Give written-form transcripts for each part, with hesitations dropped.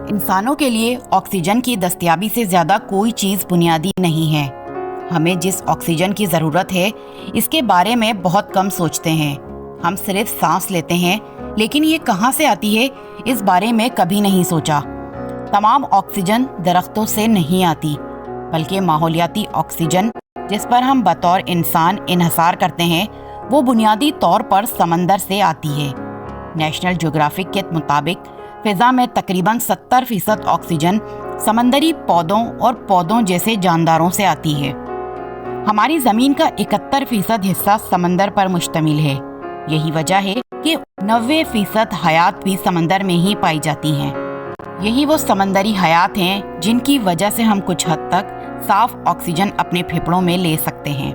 انسانوں کے لیے آکسیجن کی دستیابی سے زیادہ کوئی چیز بنیادی نہیں ہے۔ ہمیں جس آکسیجن کی ضرورت ہے اس کے بارے میں بہت کم سوچتے ہیں۔ ہم صرف سانس لیتے ہیں، لیکن یہ کہاں سے آتی ہے اس بارے میں کبھی نہیں سوچا۔ تمام آکسیجن درختوں سے نہیں آتی، بلکہ ماحولیاتی آکسیجن جس پر ہم بطور انسان انحصار کرتے ہیں وہ بنیادی طور پر سمندر سے آتی ہے۔ نیشنل جیوگرافک کے مطابق فضا میں تقریباً 70% آکسیجن سمندری پودوں اور پودوں جیسے جانداروں سے آتی ہے۔ ہماری زمین کا 71% حصہ سمندر پر مشتمل ہے۔ یہی وجہ ہے کہ 90% حیات بھی سمندر میں ہی پائی جاتی ہیں۔ یہی وہ سمندری حیات ہیں جن کی وجہ سے ہم کچھ حد تک صاف آکسیجن اپنے پھیپھڑوں میں لے سکتے ہیں۔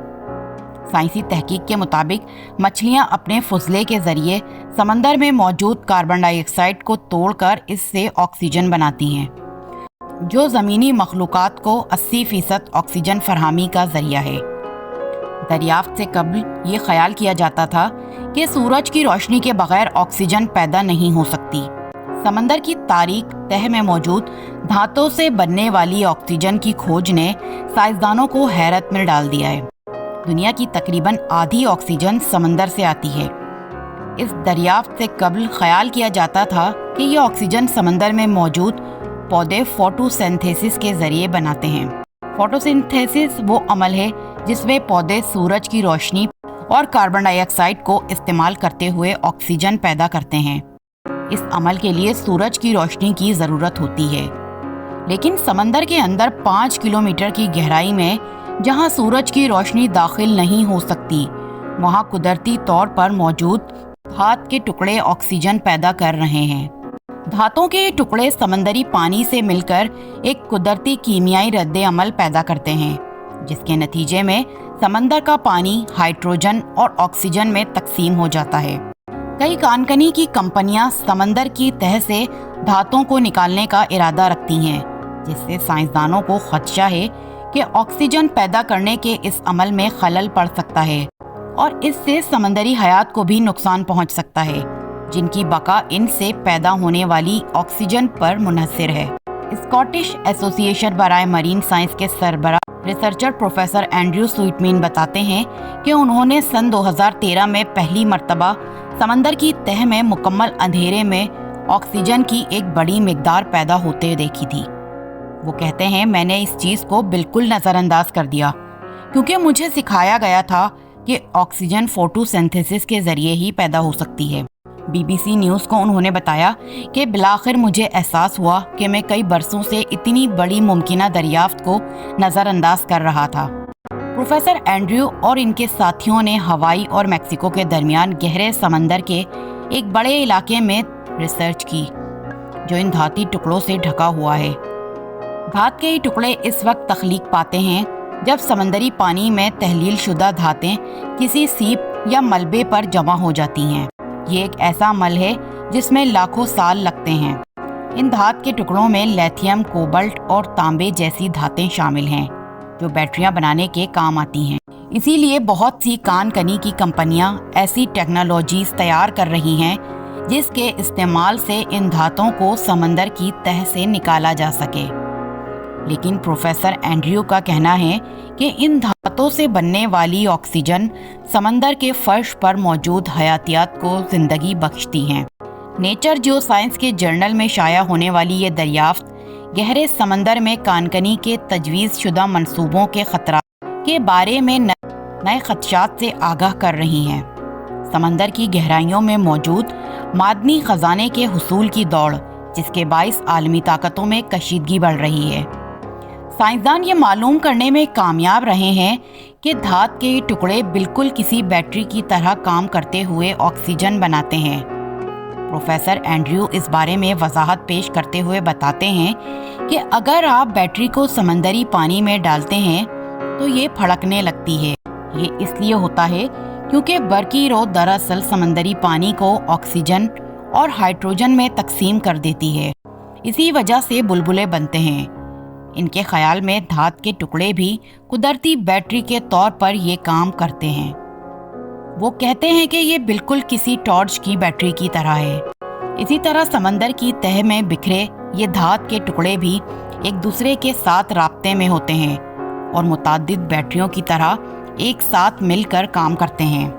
سائنسی تحقیق کے مطابق مچھلیاں اپنے فضلے کے ذریعے سمندر میں موجود کاربن ڈائی آکسائڈ کو توڑ کر اس سے آکسیجن بناتی ہیں، جو زمینی مخلوقات کو 80% آکسیجن فراہمی کا ذریعہ ہے۔ دریافت سے قبل یہ خیال کیا جاتا تھا کہ سورج کی روشنی کے بغیر آکسیجن پیدا نہیں ہو سکتی۔ سمندر کی تاریک تہہ میں موجود دھاتوں سے بننے والی آکسیجن کی کھوج نے سائنسدانوں کو حیرت میں ڈال دیا ہے۔ دنیا کی تقریباً آدھی آکسیجن سمندر سے آتی ہے۔ اس دریافت سے قبل خیال کیا جاتا تھا کہ یہ آکسیجن سمندر میں موجود پودے فوٹو سینتھیسس کے ذریعے بناتے ہیں۔ فوٹو سینتھیسس وہ عمل ہے جس میں پودے سورج کی روشنی اور کاربن ڈائی آکسائڈ کو استعمال کرتے ہوئے آکسیجن پیدا کرتے ہیں۔ اس عمل کے لیے سورج کی روشنی کی ضرورت ہوتی ہے، لیکن سمندر کے اندر 5 کلومیٹر کی گہرائی میں جہاں سورج کی روشنی داخل نہیں ہو سکتی، وہاں قدرتی طور پر موجود دھات کے ٹکڑے آکسیجن پیدا کر رہے ہیں۔ دھاتوں کے ٹکڑے سمندری پانی سے مل کر ایک قدرتی کیمیائی رد عمل پیدا کرتے ہیں، جس کے نتیجے میں سمندر کا پانی ہائیڈروجن اور آکسیجن میں تقسیم ہو جاتا ہے۔ کئی کان کنی کی کمپنیاں سمندر کی تہہ سے دھاتوں کو نکالنے کا ارادہ رکھتی ہیں، جس سے سائنسدانوں کو خدشہ ہے کہ آکسیجن پیدا کرنے کے اس عمل میں خلل پڑ سکتا ہے اور اس سے سمندری حیات کو بھی نقصان پہنچ سکتا ہے، جن کی بقا ان سے پیدا ہونے والی آکسیجن پر منحصر ہے۔ اسکاٹش ایسوسی ایشن برائے مرین سائنس کے سربراہ ریسرچر پروفیسر اینڈریو سوئٹمین بتاتے ہیں کہ انہوں نے سن 2013 میں پہلی مرتبہ سمندر کی تہہ میں مکمل اندھیرے میں آکسیجن کی ایک بڑی مقدار پیدا ہوتے دیکھی تھی۔ وہ کہتے ہیں، میں نے اس چیز کو بالکل نظر انداز کر دیا کیونکہ مجھے سکھایا گیا تھا کہ آکسیجن فوٹو سینتھیسس کے ذریعے ہی پیدا ہو سکتی ہے۔ BBC نیوز کو انہوں نے بتایا کہ بالآخر مجھے احساس ہوا کہ میں کئی برسوں سے اتنی بڑی ممکنہ دریافت کو نظر انداز کر رہا تھا۔ پروفیسر اینڈریو اور ان کے ساتھیوں نے ہوائی اور میکسیکو کے درمیان گہرے سمندر کے ایک بڑے علاقے میں ریسرچ کی جو ان دھاتی ٹکڑوں سے ڈھکا ہوا ہے۔ دھات کے یہ ٹکڑے اس وقت تخلیق پاتے ہیں جب سمندری پانی میں تحلیل شدہ دھاتیں کسی سیپ یا ملبے پر جمع ہو جاتی ہیں۔ یہ ایک ایسا عمل ہے جس میں لاکھوں سال لگتے ہیں۔ ان دھات کے ٹکڑوں میں لیتھیم، کوبالٹ اور تانبے جیسی دھاتیں شامل ہیں جو بیٹریاں بنانے کے کام آتی ہیں۔ اسی لیے بہت سی کان کنی کی کمپنیاں ایسی ٹیکنالوجیز تیار کر رہی ہیں جس کے استعمال سے ان دھاتوں کو سمندر کی تہہ سے نکالا جا سکے۔ لیکن پروفیسر اینڈریو کا کہنا ہے کہ ان دھاتوں سے بننے والی آکسیجن سمندر کے فرش پر موجود حیاتیات کو زندگی بخشتی ہیں۔ نیچر جیو سائنس کے جرنل میں شائع ہونے والی یہ دریافت گہرے سمندر میں کانکنی کے تجویز شدہ منصوبوں کے خطرات کے بارے میں نئے خدشات سے آگاہ کر رہی ہیں۔ سمندر کی گہرائیوں میں موجود معدنی خزانے کے حصول کی دوڑ، جس کے باعث عالمی طاقتوں میں کشیدگی بڑھ رہی ہے۔ سائنسدان یہ معلوم کرنے میں کامیاب رہے ہیں کہ دھات کے ٹکڑے بالکل کسی بیٹری کی طرح کام کرتے ہوئے آکسیجن بناتے ہیں۔ پروفیسر اینڈریو اس بارے میں وضاحت پیش کرتے ہوئے بتاتے ہیں کہ اگر آپ بیٹری کو سمندری پانی میں ڈالتے ہیں تو یہ پھڑکنے لگتی ہے۔ یہ اس لیے ہوتا ہے کیونکہ برقی رو دراصل سمندری پانی کو آکسیجن اور ہائیڈروجن میں تقسیم کر دیتی ہے۔ اسی وجہ سے بلبلے بنتے ہیں۔ ان کے خیال میں دھات کے ٹکڑے بھی قدرتی بیٹری کے طور پر یہ کام کرتے ہیں۔ وہ کہتے ہیں کہ یہ بالکل کسی ٹارچ کی بیٹری کی طرح ہے۔ اسی طرح سمندر کی تہہ میں بکھرے یہ دھات کے ٹکڑے بھی ایک دوسرے کے ساتھ رابطے میں ہوتے ہیں اور متعدد بیٹریوں کی طرح ایک ساتھ مل کر کام کرتے ہیں۔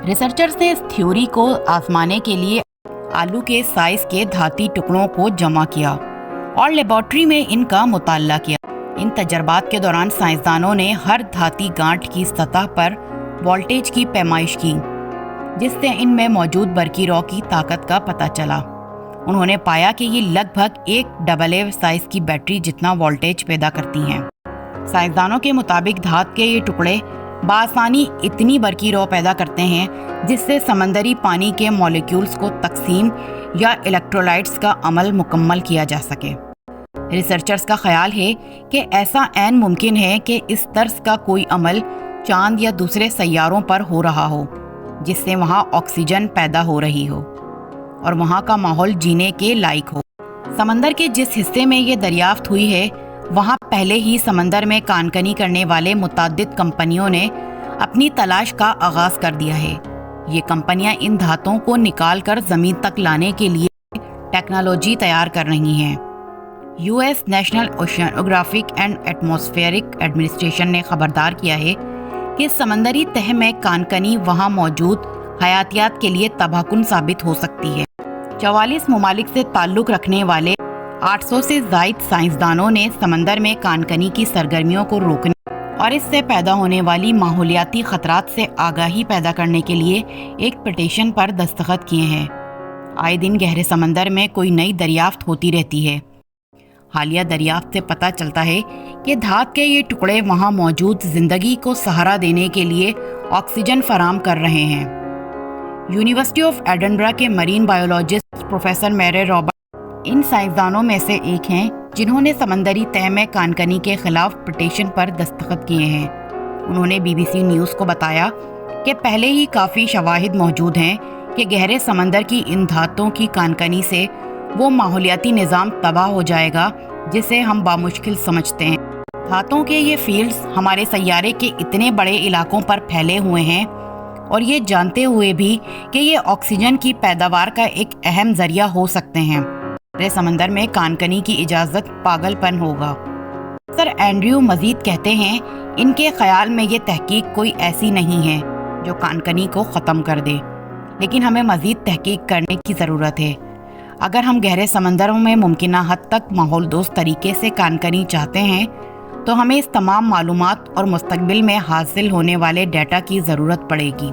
ریسرچرز نے اس تھیوری کو آزمانے کے لیے آلو کے سائز کے دھاتی ٹکڑوں کو جمع کیا اور لیبارٹری میں ان کا مطالعہ کیا۔ ان تجربات کے دوران سائنسدانوں نے ہر دھاتی گانٹھ کی سطح پر وولٹیج کی پیمائش کی، جس سے ان میں موجود برقی رو کی طاقت کا پتہ چلا۔ انہوں نے پایا کہ یہ لگ بھگ ایک AA سائز کی بیٹری جتنا وولٹیج پیدا کرتی ہیں۔ سائنسدانوں کے مطابق دھات کے یہ ٹکڑے بآسانی اتنی برقی رو پیدا کرتے ہیں جس سے سمندری پانی کے مالیکیولز کو تقسیم یا الیکٹرولائٹس کا عمل مکمل کیا جا سکے۔ ریسرچرز کا خیال ہے کہ ایسا عین ممکن ہے کہ اس طرز کا کوئی عمل چاند یا دوسرے سیاروں پر ہو رہا ہو، جس سے وہاں آکسیجن پیدا ہو رہی ہو اور وہاں کا ماحول جینے کے لائق ہو۔ سمندر کے جس حصے میں یہ دریافت ہوئی ہے وہاں پہلے ہی سمندر میں کانکنی کرنے والے متعدد کمپنیوں نے اپنی تلاش کا آغاز کر دیا ہے۔ یہ کمپنیاں ان دھاتوں کو نکال کر زمین تک لانے کے لیے ٹیکنالوجی تیار کر رہی ہیں۔ US national oceanographic and atmospheric administration نے خبردار کیا ہے کہ سمندری تہہ میں کانکنی وہاں موجود حیاتیات کے لیے تباہ کن ثابت ہو سکتی ہے۔ 44 ممالک سے تعلق رکھنے والے 800 سے زائد سائنسدانوں نے سمندر میں کانکنی کی سرگرمیوں کو روکنے اور اس سے پیدا ہونے والی ماحولیاتی خطرات سے آگاہی پیدا کرنے کے لیے ایک پٹیشن پر دستخط کیے ہیں۔ آئے دن گہرے سمندر میں کوئی نئی دریافت ہوتی رہتی ہے۔ حالیہ دریافت سے پتہ چلتا ہے کہ دھات کے یہ ٹکڑے وہاں موجود زندگی کو سہارا دینے کے لیے آکسیجن فراہم کر رہے ہیں۔ یونیورسٹی آف ایڈنبرا کے مرین بایولوجسٹ پروفیسر میرے رابرٹ ان سائنسدانوں میں سے ایک ہیں جنہوں نے سمندری تہہ میں کانکنی کے خلاف پٹیشن پر دستخط کیے ہیں۔ انہوں نے BBC نیوز کو بتایا کہ پہلے ہی کافی شواہد موجود ہیں کہ گہرے سمندر کی ان دھاتوں کی کانکنی سے وہ ماحولیاتی نظام تباہ ہو جائے گا جسے ہم بامشکل سمجھتے ہیں۔ دھاتوں کے یہ فیلڈز ہمارے سیارے کے اتنے بڑے علاقوں پر پھیلے ہوئے ہیں اور یہ جانتے ہوئے بھی کہ یہ آکسیجن کی پیداوار کا ایک اہم ذریعہ ہو سکتے ہیں۔ سمندر میں کانکنی کی اجازت پاگل پن ہوگا۔ سر اینڈریو مزید کہتے ہیں ان کے خیال میں یہ تحقیق کوئی ایسی نہیں ہے جو کانکنی کو ختم کر دے، لیکن ہمیں مزید تحقیق کرنے کی ضرورت ہے۔ اگر ہم گہرے سمندروں میں ممکنہ حد تک ماحول دوست طریقے سے کانکنی چاہتے ہیں تو ہمیں اس تمام معلومات اور مستقبل میں حاصل ہونے والے ڈیٹا کی ضرورت پڑے گی۔